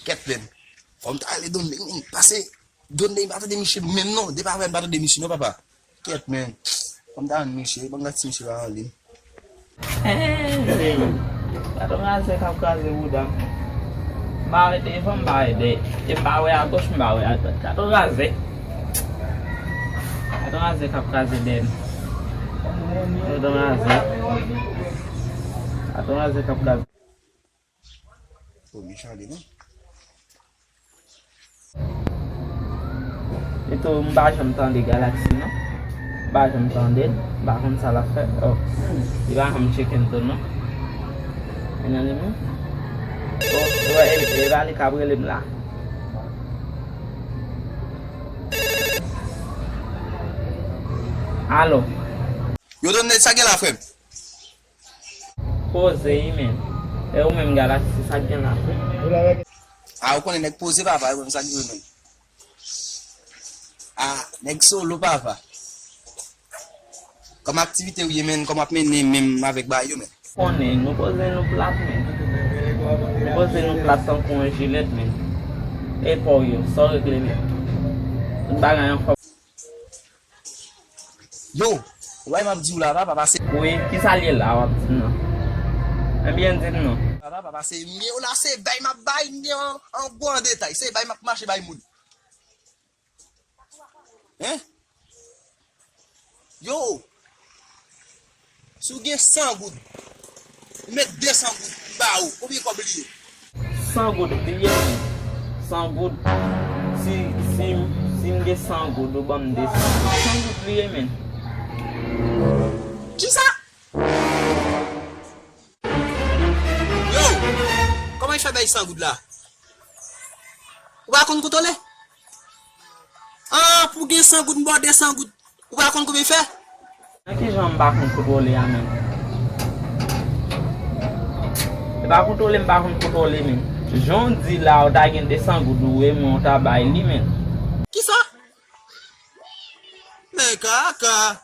Ketlen. Comme t'as les donner, passer, donner, pas de Michel, même non, des pas de Michel, non, papa. Ketlen. Comme t'as un Michel, bon, gâte Michel en ligne. Atau ngasih kau kasih udang. Bawa deh, bawa deh. Bawa aku sembawa atau atau ngasih kau kasih deh. Atau ngasih kau kasih. Oh, Michel, non? Itu mbak contoh di galaksi, no? Mbak contoh deh, bahkan salah ke, oh, dia ham chicken tuh, no? Ini ni, oh, dua ini kabel lim lah. Halo. Yo donne sa gen la frère. Pose men. Eu mesmo galaxy sa gen la. Ah, ou konnen nek pose papa, yo sa gen men. Ah, nek solo papa. Comme activité ou men, comme ap mener même avec ba yo men. On est, nous posons nos plates men. Nous posons nos plates sans qu'on gilet men. Et pour yo, sans régler men. Bagay encore. Yo, ouais m'a dit là papa c'est Oui, qui s'allie là, wap dit non. Bien dit non. papa c'est mieux là c'est bay m'a bay en bon détail, c'est bay m'a marcher bay moun. Hein? Yo. Sou gen 100 gouttes. Mettre 200 gouttes ba ou, combien qu'on oublier? 100 gouttes billet. 100 gouttes. Si me 100 gouttes, bon me 100 gouttes billet men. Qui ça? Yo! Comment il fait bailler 100 gouttes là? Ou pas qu'on contrôler? Ah, pour gagner 100 gouttes, boire 200 gouttes. Ou pas qu'on comment il fait? Qui j'en bats contre contrôler amen. C'est pas contrôler, pas contrôler men. J'en dis là, on a gagné 200 gouttes et mon tabac li men. Qui ça? Mais caca.